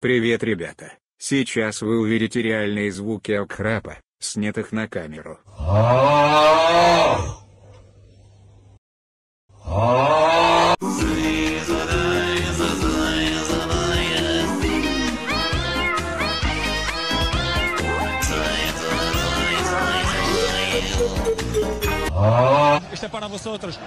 Привет, ребята! Сейчас вы увидите реальные звуки окхрапа, снятых на камеру. Isto é para vosotros.